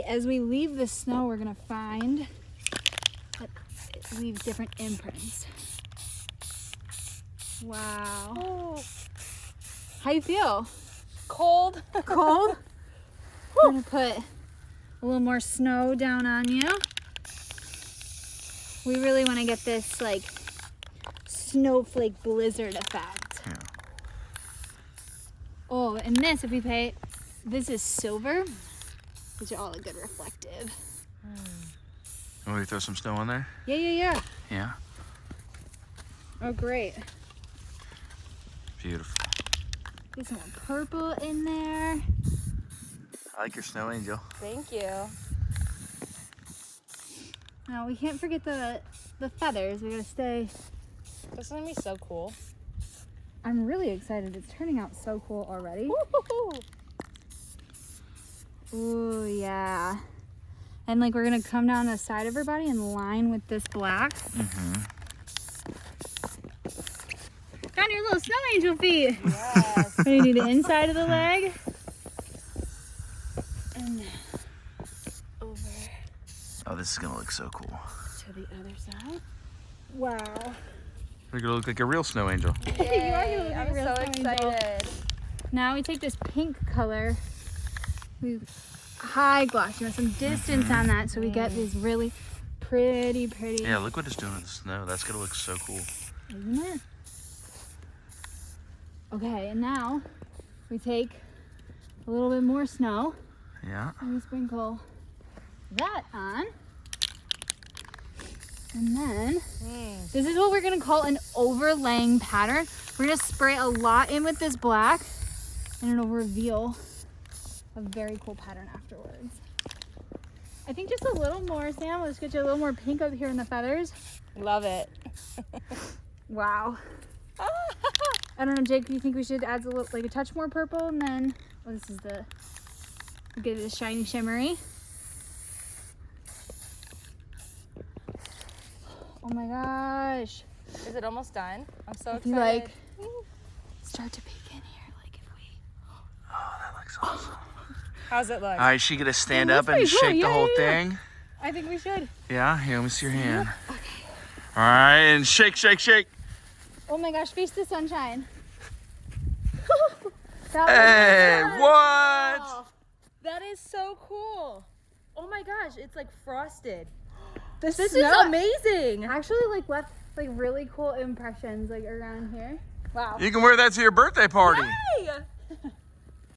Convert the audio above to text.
hopefully as we leave the snow, we're gonna find that it leaves different imprints. Wow. Oh. How you feel? Cold. Cold? I'm gonna put a little more snow down on you. We really want to get this like snowflake blizzard effect. Yeah. Oh, and this, if we pay, this is silver, which are all a good reflective. Want me to throw some snow on there? Yeah. Yeah. Oh, great. Beautiful. Get some more purple in there. I like your snow angel. Thank you. Now we can't forget the feathers. We gotta stay. This is gonna be so cool. I'm really excited. It's turning out so cool already. Woo-hoo-hoo. Ooh, yeah. And like we're gonna come down the side of her body and line with this black. Mm-hmm. Down your little snow angel feet. Yes. We're gonna do the inside of the leg. And over Oh, this is gonna look so cool. to the other side. Wow. You're gonna look like a real snow angel. You are gonna look like I'm a real so snow angel. excited. Now we take this pink color. We high gloss, you want some distance on that so we get these really pretty. Yeah, look what it's doing in the snow. That's gonna look so cool. Isn't it? Okay, and now we take a little bit more snow Yeah. and we sprinkle that on. And then this is what we're gonna call an overlaying pattern. We're gonna spray a lot in with this black and it'll reveal a very cool pattern afterwards. I think just a little more, Sam. Let's get you a little more pink up here in the feathers. Love it. Wow. I don't know, Jake, do you think we should add a little, like a touch more purple and then, oh, this is the, get it a shiny shimmery. Oh my gosh. Is it almost done? I'm so If you excited. like, start to peek in here, like if we, Oh, that looks awesome. How's it look? All right, she gonna stand It up looks and pretty cool. shake Yeah, the whole yeah. thing. I think we should. Yeah, here, let me see your hand. All right, and shake, shake, shake. Oh my gosh, face the sunshine. That Hey, was what? Oh, that is so cool. Oh my gosh, it's like frosted. This This snow is amazing. actually left like really cool impressions like around here. Wow. You can wear that to your birthday party.